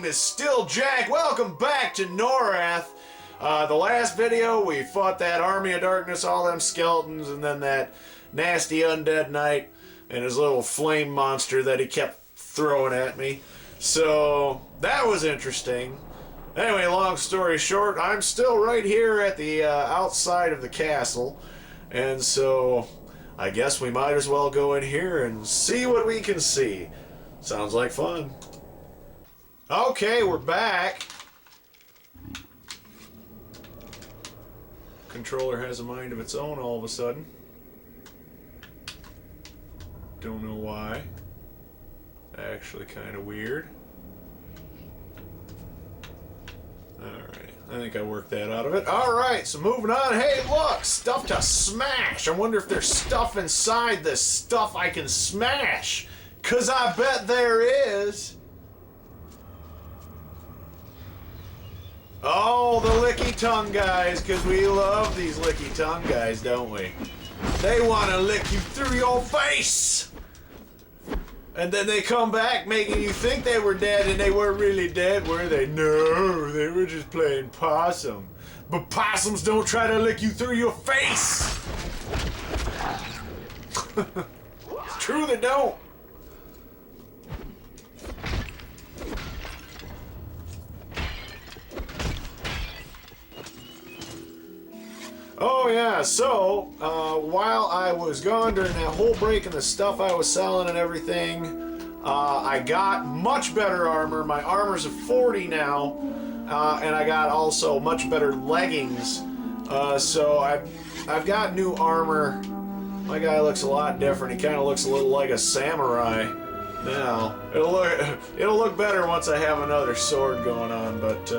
is still Jack. Welcome back to Norrath. The last video, we fought that army of darkness, all them skeletons, and then that nasty undead knight and his little flame monster that he kept throwing at me. So, that was interesting. Anyway, long story short, I'm still right here at the outside of the castle. And so, I guess we might as well go in here and see what we can see. Sounds like fun. Okay, we're back. Controller has a mind of its own all of a sudden. Don't know why. Actually kind of weird. Alright, I think I worked that out of it. Alright, so moving on. Hey, look! Stuff to smash! I wonder if there's stuff inside this stuff I can smash! 'Cause I bet there is! Oh, the licky tongue guys, because we love these licky tongue guys, don't we? They want to lick you through your face! And then they come back making you think they were dead, and they weren't really dead, were they? No, they were just playing possum. But possums don't try to lick you through your face! It's true they don't. Oh yeah, so, while I was gone during that whole break and the stuff I was selling and everything, I got much better armor. My armor's a 40 now, and I got also much better leggings. So I've got new armor. My guy looks a lot different. He kind of looks a little like a samurai now. It'll look better once I have another sword going on, but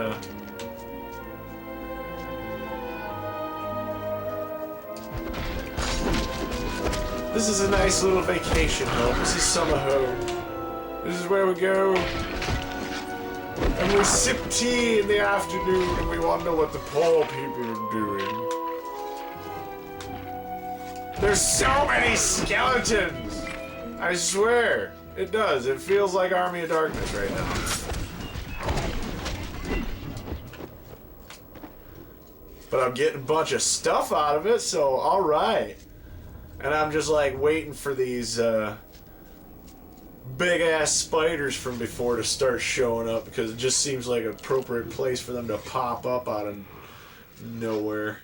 this is a nice little vacation home. This is summer home. This is where we go. And we sip tea in the afternoon and we wonder what the poor people are doing. There's so many skeletons! I swear. It does. It feels like Army of Darkness right now. But I'm getting a bunch of stuff out of it, so alright. And I'm just like waiting for these big ass spiders from before to start showing up because it just seems like an appropriate place for them to pop up out of nowhere.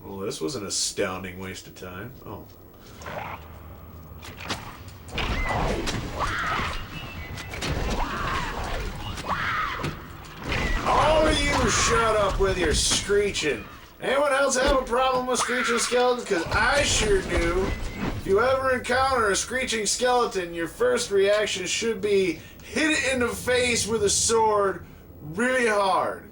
Well, this was an astounding waste of time. Oh. All of you shut up with your screeching. Anyone else have a problem with screeching skeletons? Because I sure do. If you ever encounter a screeching skeleton, your first reaction should be hit it in the face with a sword really hard.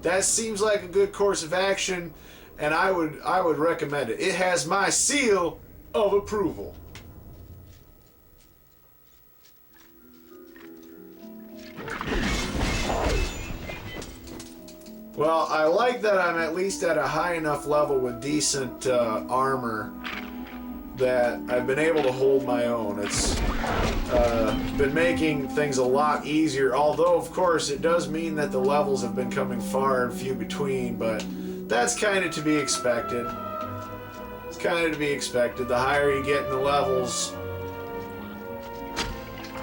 That seems like a good course of action, and I would recommend it. It has my seal of approval. Well, I like that I'm at least at a high enough level with decent armor that I've been able to hold my own. It's been making things a lot easier, although of course it does mean that the levels have been coming far and few between, but that's kind of to be expected. It's kind of to be expected. The higher you get in the levels,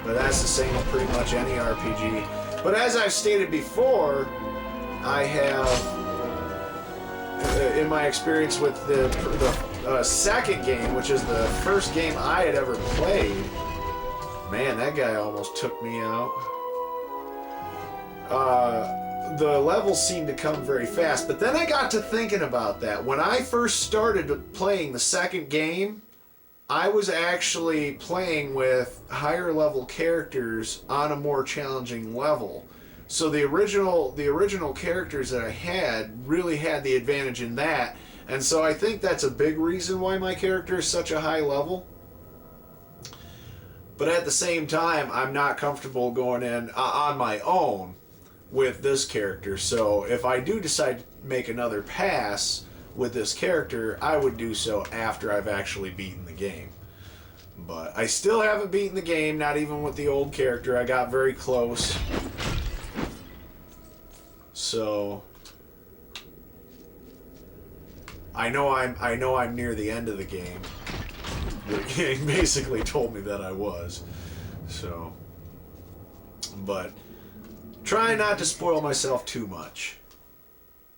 but that's the same with pretty much any RPG. But as I've stated before, I have, in my experience with the second game, which is the first game I had ever played, man, that guy almost took me out. The levels seemed to come very fast, but then I got to thinking about that. When I first started playing the second game, I was actually playing with higher level characters on a more challenging level. So the original characters that I had really had the advantage in that, and so I think that's a big reason why my character is such a high level. But at the same time, I'm not comfortable going in on my own with this character, so if I do decide to make another pass with this character, I would do so after I've actually beaten the game. But I still haven't beaten the game, not even with the old character. I got very close. So I know I'm near the end of the game. The game basically told me that I was. So, but try not to spoil myself too much.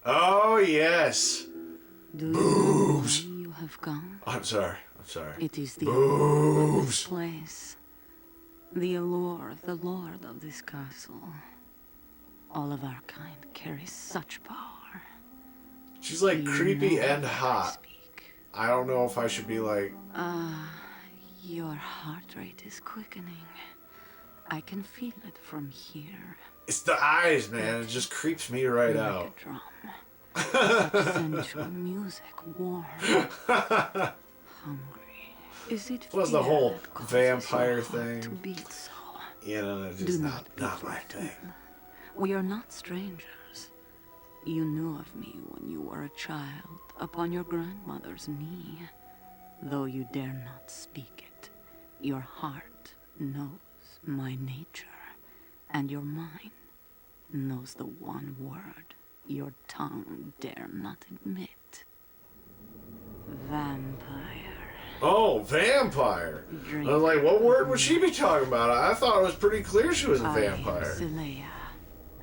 Oh yes. Boobs. You have gone. I'm sorry. It is the allure of this place. The allure of the lord of this castle. All of our kind carries such power. She's like creepy and I hot. speak. I don't know if I should be like... Your heart rate is quickening. I can feel it from here. It's the eyes, man. It just creeps me right like out. A drum. Such sensual music, warm. Hungry. Is it Plus the fear whole that causes vampire your heart thing. to beat so? You know, it's Do just not not my frightened. thing. We are not strangers. You knew of me when you were a child, upon your grandmother's knee. Though you dare not speak it, your heart knows my nature, and your mind knows the one word your tongue dare not admit. Vampire. Oh, vampire. I was like, what word would she be talking about? I thought it was pretty clear she was a vampire. I am Celea,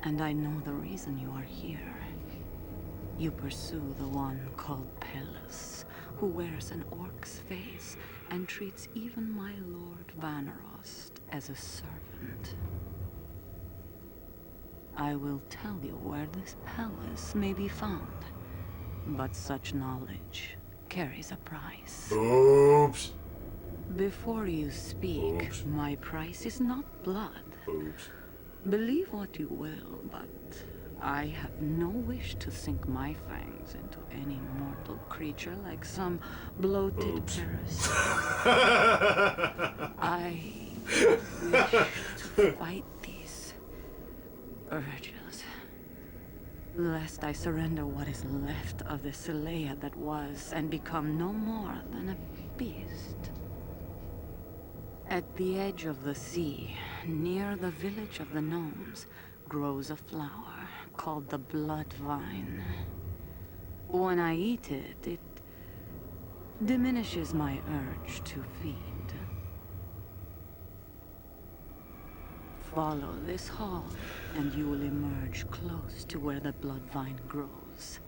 and I know the reason you are here. You pursue the one called Pelus, who wears an orc's face and treats even my Lord Vanahosts as a servant. I will tell you where this palace may be found, but such knowledge carries a price. Boobs. Before you speak, Boobs. my price is not blood. Boobs. Believe what you will, but I have no wish to sink my fangs into any mortal creature like some bloated Boobs. parasite. I wish to fight these urges, lest I surrender what is left of the Celea that was and become no more than a beast. At the edge of the sea, near the village of the gnomes, grows a flower called the Bloodvine. When I eat it, it diminishes my urge to feed. Follow this hall, and you will emerge close to where the Bloodvine grows.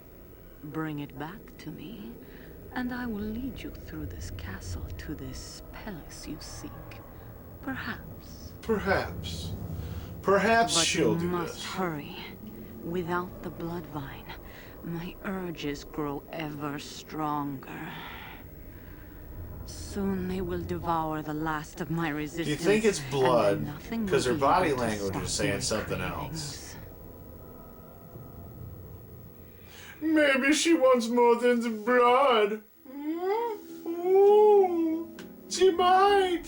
Bring it back to me, and I will lead you through this castle to this palace you seek. Perhaps. Perhaps. Perhaps But she'll you do must this. hurry. Without the Bloodvine, my urges grow ever stronger. Soon they will devour the last of my resistance. Do you think it's blood? And then nothing will Because her be body able to language stop is saying my something cravings. else. Maybe she wants more than the blood. Ooh, she might.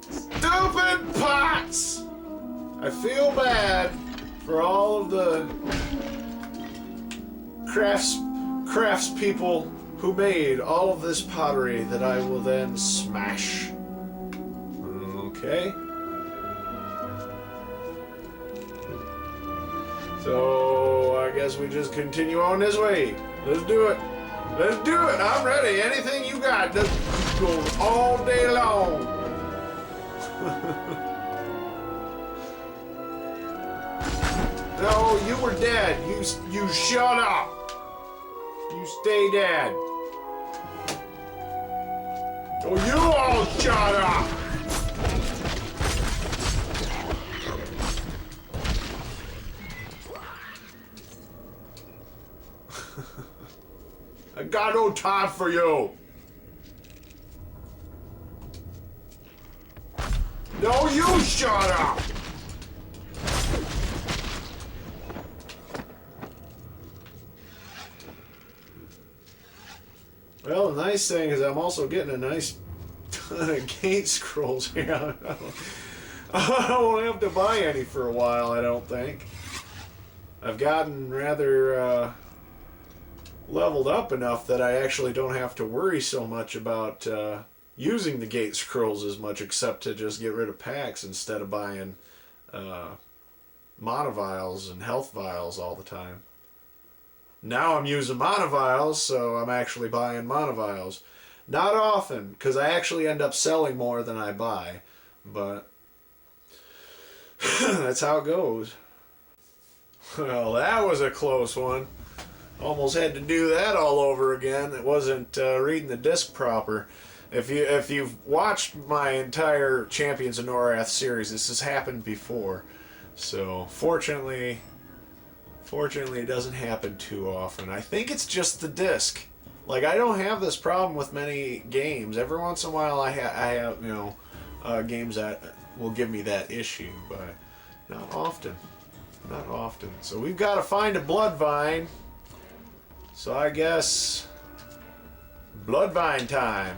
Stupid pots! I feel bad for all of the crafts people who made all of this pottery that I will then smash. Okay. So I guess we just continue on this way. Let's do it. Let's do it. I'm ready. Anything you got, just go all day long. No, you were dead. You shut up. You stay dead. Oh, you all shut up. I got no time for you. No, you shut up. Well, the nice thing is I'm also getting a nice ton of gate scrolls here. I won't have to buy any for a while, I don't think. I've gotten rather leveled up enough that I actually don't have to worry so much about using the gate scrolls as much, except to just get rid of packs instead of buying mana vials and health vials all the time. Now I'm using mana vials, so I'm actually buying mana vials. Not often, because I actually end up selling more than I buy, but that's how it goes. Well, that was a close one. Almost had to do that all over again. It wasn't reading the disc proper. If you've watched my entire Champions of Norrath series, this has happened before. So fortunately it doesn't happen too often. I think it's just the disc. Like, I don't have this problem with many games. Every once in a while I have, you know, games that will give me that issue, but not often. Not often. So we've got to find a Bloodvine. So I guess Bloodvine time.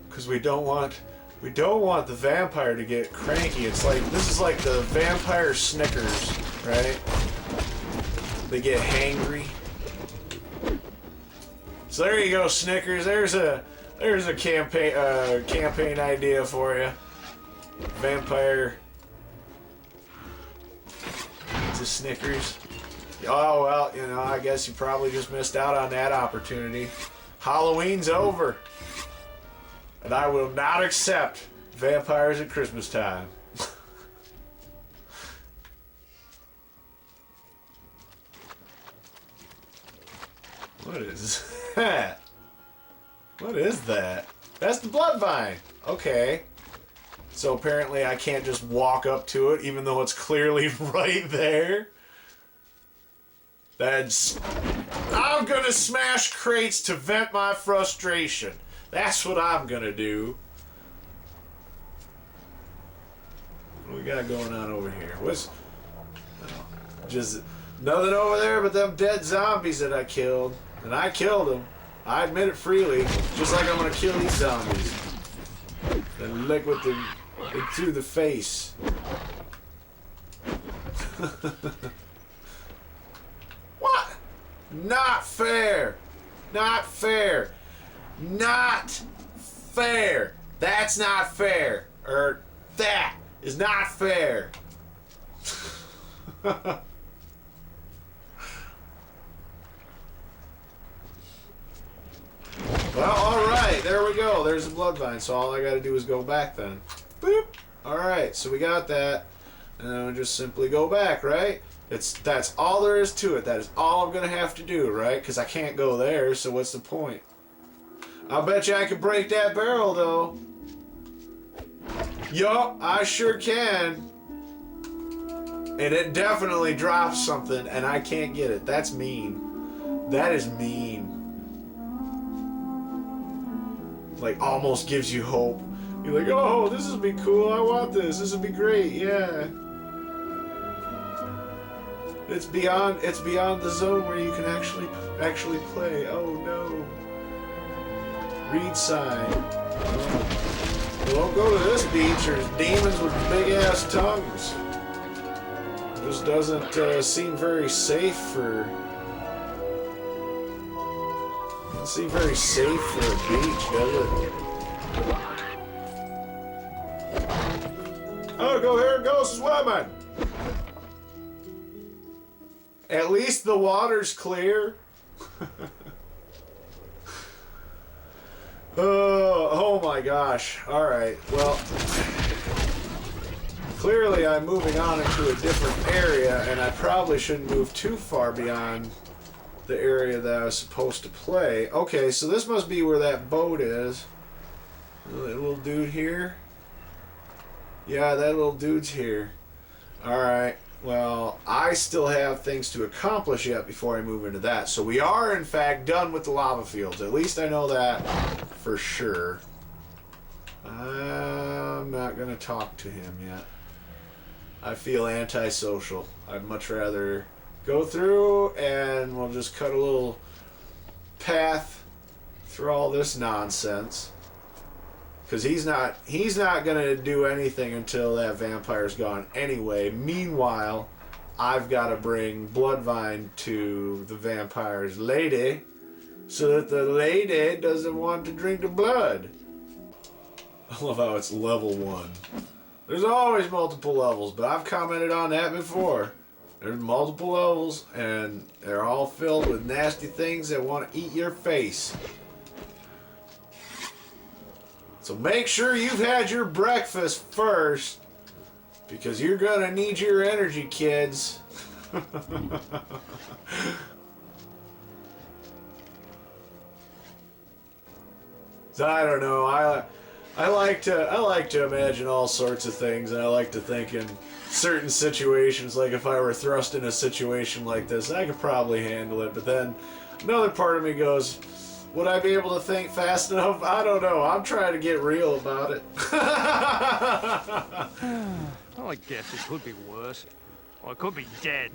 Because we don't want the vampire to get cranky. It's like, this is like the vampire Snickers, right? They get hangry. So there you go, Snickers. There's a campaign idea for you. Vampire. It's a Snickers. Oh well, you know, I guess you probably just missed out on that opportunity. Halloween's over. And I will not accept vampires at Christmas time. What is that? What is that? That's the Bloodvine. Okay. So apparently I can't just walk up to it, even though it's clearly right there. I'm gonna smash crates to vent my frustration. That's what I'm gonna do. What do we got going on over here? Just nothing over there but them dead zombies that I killed. And I killed them. I admit it freely. Just like I'm gonna kill these zombies. Then lick with them through the face. What? Not fair. Not fair. Not fair. That's not fair. Or that is not fair. Well, alright, there we go. There's the Bloodvine, so all I gotta do is go back then. Boop! Alright, so we got that. And then we just simply go back, right? That's all there is to it. That is all I'm gonna have to do, right? Because I can't go there, so what's the point? I'll bet you I can break that barrel, though. Yup, I sure can. And it definitely drops something, and I can't get it. That's mean. That is mean. Like, almost gives you hope. You're like, oh, this would be cool. I want this. This would be great. Yeah. It's beyond the zone where you can actually play. Oh no. Read sign. Don't go to this beach. There's demons with big ass tongues. This doesn't seem very safe for. Doesn't seem very safe for a beach, does it? Oh, go here and go swimming. At least the water's clear. Oh my gosh. Alright, well, clearly I'm moving on into a different area, and I probably shouldn't move too far beyond the area that I was supposed to play. Okay, so this must be where that boat is. That little dude here. Yeah, that little dude's here. Alright. Well, I still have things to accomplish yet before I move into that. So we are, in fact, done with the lava fields. At least I know that for sure. I'm not going to talk to him yet. I feel antisocial. I'd much rather go through and we'll just cut a little path through all this nonsense. Because he's not going to do anything until that vampire's gone anyway. Meanwhile, I've got to bring Bloodvine to the vampire's lady so that the lady doesn't want to drink the blood. I love how it's level 1. There's always multiple levels, but I've commented on that before. There's multiple levels, and they're all filled with nasty things that want to eat your face. So make sure you've had your breakfast first, because you're gonna need your energy, kids. So I don't know. I like to imagine all sorts of things, and I like to think in certain situations, like if I were thrust in a situation like this, I could probably handle it. But then another part of me goes, would I be able to think fast enough? I don't know. I'm trying to get real about it. I guess it could be worse. Or I could be dead.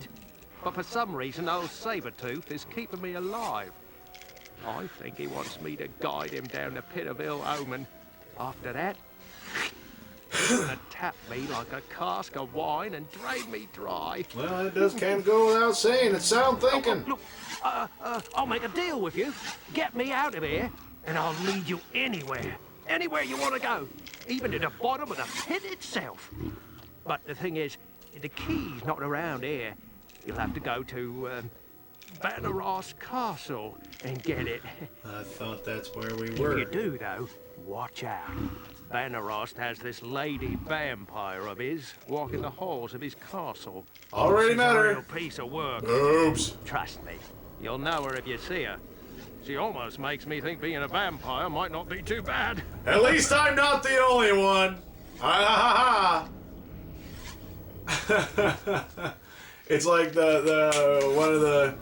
But for some reason, old Sabretooth is keeping me alive. I think he wants me to guide him down the pit of ill omen. After that, he's gonna tap me like a cask of wine and drain me dry. Well, it does kind of go without saying. It's sound thinking. Look, I'll make a deal with you. Get me out of here, and I'll lead you anywhere. Anywhere you want to go. Even to the bottom of the pit itself. But the thing is, the key's not around here. You'll have to go to Vanahosts Castle and get it. I thought that's where we were. If you do, though, watch out. Vanahosts has this lady vampire of his walking the halls of his castle. Already She's met a her. real piece of work. Oops. Trust me, you'll know her if you see her. She almost makes me think being a vampire might not be too bad. At least I'm not the only one. Ha ha ha. It's like the one of the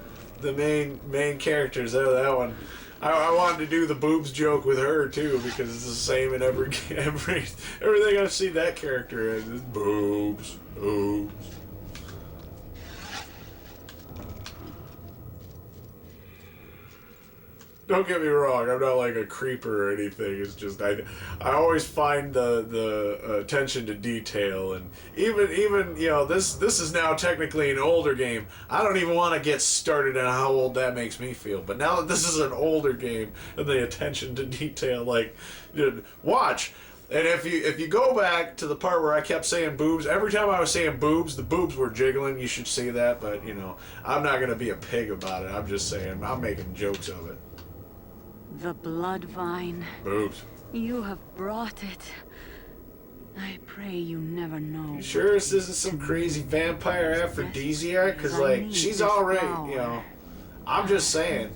main characters there. That one. I wanted to do the boobs joke with her too, because it's the same in everything I've seen that character in. Is boobs, boobs. Don't get me wrong, I'm not like a creeper or anything. It's just I always find the attention to detail, and even you know, this is now technically an older game. I don't even want to get started on how old that makes me feel. But now that this is an older game, and the attention to detail, like, watch. And if you go back to the part where I kept saying boobs, every time I was saying boobs, the boobs were jiggling. You should see that, but you know, I'm not gonna be a pig about it. I'm just saying, I'm making jokes of it. The Bloodvine. Boobs. You have brought it. I pray you never know. You sure this isn't some crazy vampire aphrodisiac? Because, like, she's already, you know, I'm just saying.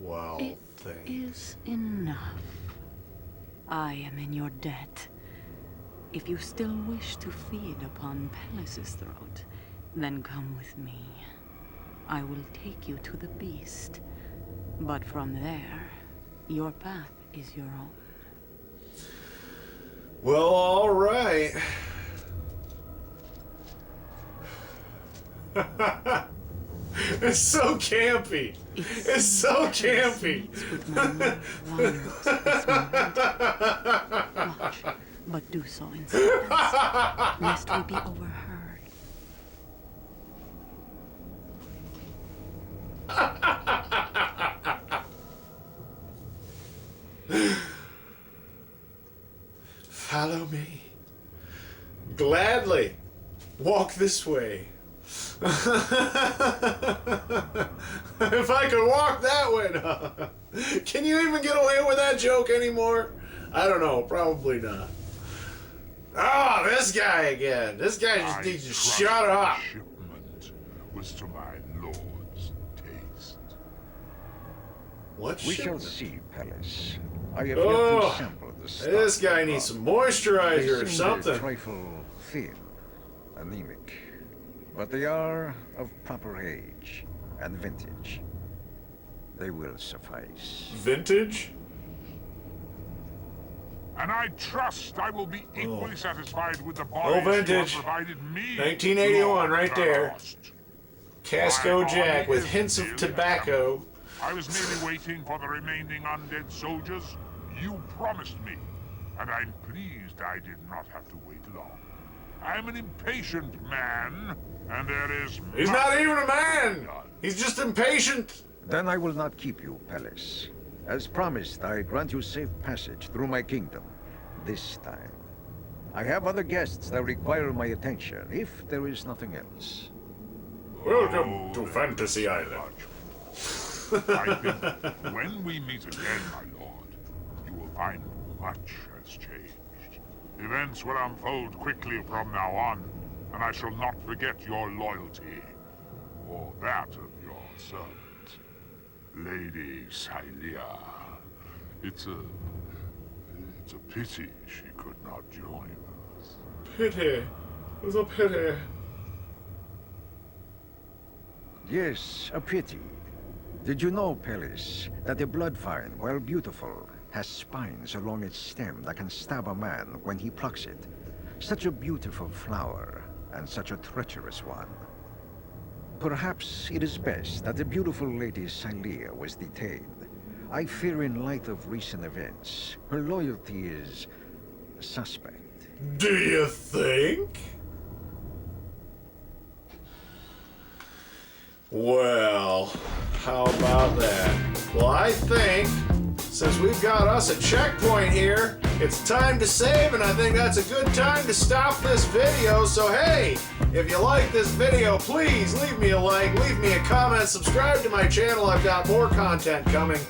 Wow, It is enough. I am in your debt. If you still wish to feed upon Pellis's throat, then come with me. I will take you to the beast. But from there, your path is your own. Well, all right. It's so campy. It's so campy. Watch, but do so in silence, lest we be overheard. Follow me. Gladly. Walk this way. If I could walk that way now. Can you even get away with that joke anymore? I don't know. Probably not. Ah, this guy again. This guy just needs to shut up. Shipment was to my lord's taste. What We shall shipment? see, Pellis. I have yet Oh, to sample the stuff. this guy needs some moisturizer They or seem something. A trifle thin, anemic, but they are of proper age and vintage. They will suffice. Vintage? And I trust I will be equally satisfied with the Oh, bodies you have vintage. provided me. 1981 Lord right there. Vanahosts. Casco My Jack army with is hints of nearly tobacco. assembled. I was merely waiting for the remaining undead soldiers. You promised me, and I'm pleased I did not have to wait long. I'm an impatient man, and there is He's much not even a man! done. He's just impatient! Then I will not keep you, Pelis. As promised, I grant you safe passage through my kingdom. This time. I have other guests that require my attention, if there is nothing else. Welcome to Fantasy Island. I think when we meet again, my lord, you will find much has changed. Events will unfold quickly from now on, and I shall not forget your loyalty, or that of your servant, Lady Xaylia. It's a pity she could not join us. Pity. It was a pity. Yes, a pity. Did you know, Pelis, that the Bloodvine, while beautiful, has spines along its stem that can stab a man when he plucks it? Such a beautiful flower, and such a treacherous one. Perhaps it is best that the beautiful Lady Xaylia was detained. I fear in light of recent events, her loyalty is suspect. Do you think? Well, how about that? Well, I think, since we've got us a checkpoint here, it's time to save, and I think that's a good time to stop this video. So hey, if you like this video, please leave me a like, leave me a comment, subscribe to my channel. I've got more content coming.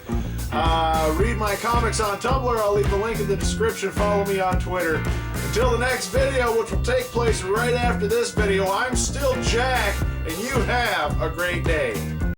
Read my comics on Tumblr. I'll leave the link in the description. Follow me on Twitter. Until the next video, which will take place right after this video, I'm still Jack, and you have a great day.